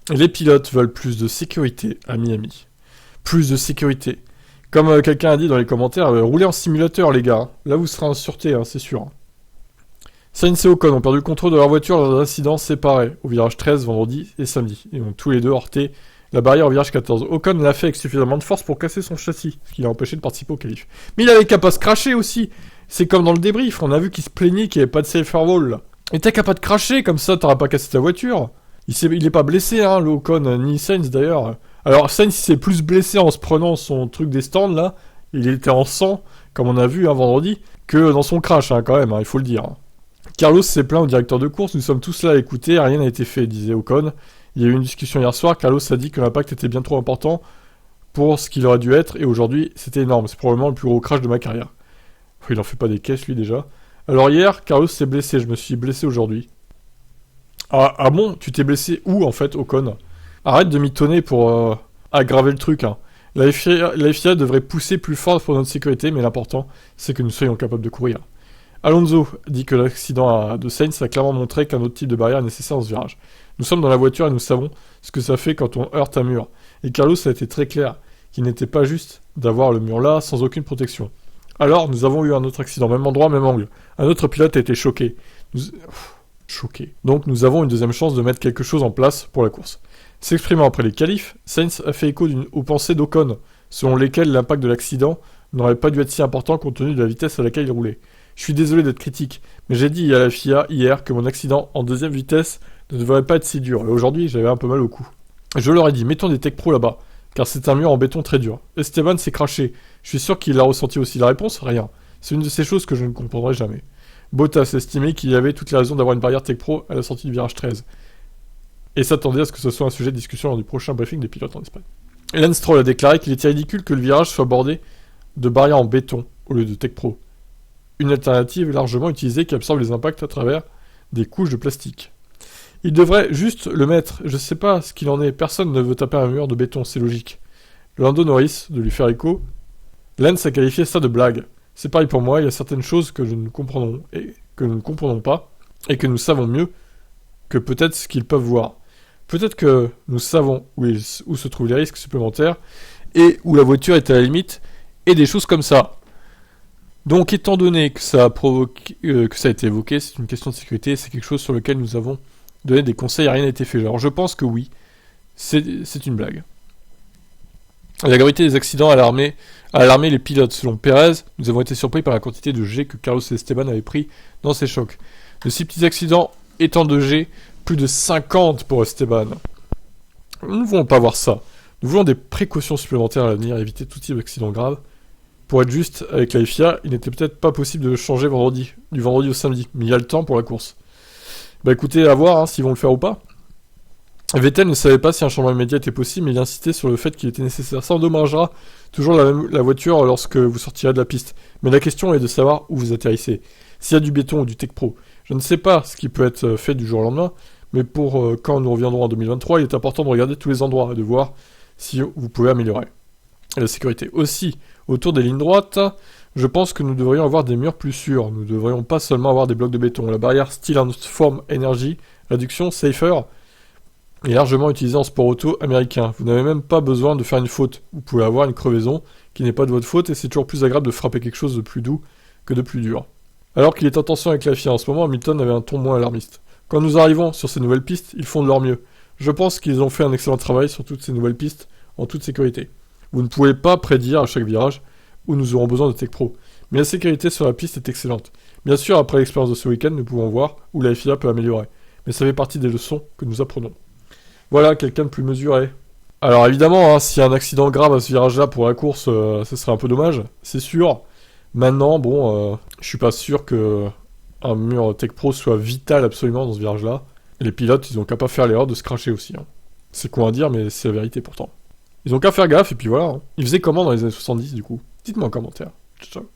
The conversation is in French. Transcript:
Les pilotes veulent plus de sécurité à Miami. Plus de sécurité. Comme quelqu'un a dit dans les commentaires, roulez en simulateur les gars. Là vous serez en sûreté, c'est sûr. Sainz et Ocon ont perdu le contrôle de leur voiture lors d'un incident séparé, au virage 13 vendredi et samedi. Ils ont tous les deux heurté la barrière au virage 14. Ocon l'a fait avec suffisamment de force pour casser son châssis, ce qui l'a empêché de participer au qualif. Mais il avait qu'à pas se cracher aussi. C'est comme dans le débrief, on a vu qu'il se plaignait qu'il n'y avait pas de safe wall là. Et t'as qu'à pas te cracher, comme ça t'auras pas cassé ta voiture. Il est pas blessé, le Ocon, ni Sainz d'ailleurs. Alors Sainz s'est plus blessé en se prenant son truc des stands là. Il était en sang, comme on a vu vendredi, que dans son crash quand même, il faut le dire. Carlos s'est plaint au directeur de course, nous sommes tous là à écouter, rien n'a été fait, disait Ocon. Il y a eu une discussion hier soir, Carlos a dit que l'impact était bien trop important pour ce qu'il aurait dû être, et aujourd'hui c'était énorme, c'est probablement le plus gros crash de ma carrière. Il en fait pas des caisses lui déjà. Alors hier, Carlos s'est blessé, je me suis blessé aujourd'hui. Ah bon, tu t'es blessé où en fait, Ocon? Arrête de mitonner pour aggraver le truc. La FIA devrait pousser plus fort pour notre sécurité, mais l'important c'est que nous soyons capables de courir. Alonso dit que l'accident de Sainz a clairement montré qu'un autre type de barrière est nécessaire dans ce virage. Nous sommes dans la voiture et nous savons ce que ça fait quand on heurte un mur. Et Carlos a été très clair qu'il n'était pas juste d'avoir le mur là sans aucune protection. Alors, nous avons eu un autre accident, même endroit, même angle. Un autre pilote a été choqué. Choqué. Donc nous avons une deuxième chance de mettre quelque chose en place pour la course. S'exprimant après les qualifs, Sainz a fait écho aux pensées d'Ocon, selon lesquelles l'impact de l'accident n'aurait pas dû être si important compte tenu de la vitesse à laquelle il roulait. Je suis désolé d'être critique, mais j'ai dit à la FIA hier que mon accident en deuxième vitesse ne devrait pas être si dur, et aujourd'hui j'avais un peu mal au cou. Je leur ai dit, mettons des Tech Pro là-bas, car c'est un mur en béton très dur. Esteban s'est craché, je suis sûr qu'il l'a ressenti aussi. La réponse, rien. C'est une de ces choses que je ne comprendrai jamais. Bottas estimait qu'il y avait toutes les raisons d'avoir une barrière Tech Pro à la sortie du virage 13. Et s'attendait à ce que ce soit un sujet de discussion lors du prochain briefing des pilotes en Espagne. Lance Stroll a déclaré qu'il était ridicule que le virage soit bordé de barrières en béton au lieu de Tech Pro. Une alternative largement utilisée qui absorbe les impacts à travers des couches de plastique. Il devrait juste le mettre, je sais pas ce qu'il en est, personne ne veut taper un mur de béton, c'est logique. Lando Norris, de lui faire écho, Lance a qualifié ça de blague. C'est pareil pour moi, il y a certaines choses que nous ne comprenons pas, et que nous savons mieux que peut-être ce qu'ils peuvent voir. Peut-être que nous savons où se trouvent les risques supplémentaires, et où la voiture est à la limite, et des choses comme ça. Donc, étant donné que ça a été évoqué, c'est une question de sécurité, c'est quelque chose sur lequel nous avons donné des conseils, rien n'a été fait. Alors, je pense que oui, c'est une blague. La gravité des accidents a alarmé les pilotes. Selon Perez, nous avons été surpris par la quantité de G que Carlos et Esteban avaient pris dans ces chocs. De si petits accidents étant de G, plus de 50 pour Esteban. Nous ne voulons pas voir ça. Nous voulons des précautions supplémentaires à l'avenir, éviter tout type d'accident grave. Pour être juste avec la FIA, il n'était peut-être pas possible de le changer du vendredi au samedi, mais il y a le temps pour la course. Bah écoutez, à voir s'ils vont le faire ou pas. Vettel ne savait pas si un changement immédiat était possible, mais il insistait sur le fait qu'il était nécessaire. Ça endommagera toujours la voiture lorsque vous sortirez de la piste. Mais la question est de savoir où vous atterrissez. S'il y a du béton ou du Tech Pro. Je ne sais pas ce qui peut être fait du jour au lendemain, mais pour quand nous reviendrons en 2023, il est important de regarder tous les endroits et de voir si vous pouvez améliorer la sécurité. Aussi, autour des lignes droites, je pense que nous devrions avoir des murs plus sûrs. Nous ne devrions pas seulement avoir des blocs de béton. La barrière Steel and Form Energy Réduction Safer est largement utilisée en sport auto américain. Vous n'avez même pas besoin de faire une faute. Vous pouvez avoir une crevaison qui n'est pas de votre faute et c'est toujours plus agréable de frapper quelque chose de plus doux que de plus dur. Alors qu'il est en tension avec la FIA en ce moment, Hamilton avait un ton moins alarmiste. Quand nous arrivons sur ces nouvelles pistes, ils font de leur mieux. Je pense qu'ils ont fait un excellent travail sur toutes ces nouvelles pistes en toute sécurité. Vous ne pouvez pas prédire à chaque virage où nous aurons besoin de Tech Pro. Mais la sécurité sur la piste est excellente. Bien sûr, après l'expérience de ce week-end, nous pouvons voir où la FIA peut améliorer. Mais ça fait partie des leçons que nous apprenons. Voilà, quelqu'un de plus mesuré. Alors évidemment, s'il y a un accident grave à ce virage-là pour la course, ça serait un peu dommage, c'est sûr. Maintenant, je suis pas sûr que un mur Tech Pro soit vital absolument dans ce virage-là. Et les pilotes, ils ont qu'à pas faire l'erreur de se cracher aussi. C'est con à dire, mais c'est la vérité pourtant. Ils ont qu'à faire gaffe, et puis voilà. Ils faisaient comment dans les années 70, du coup? Dites-moi en commentaire. Ciao, ciao.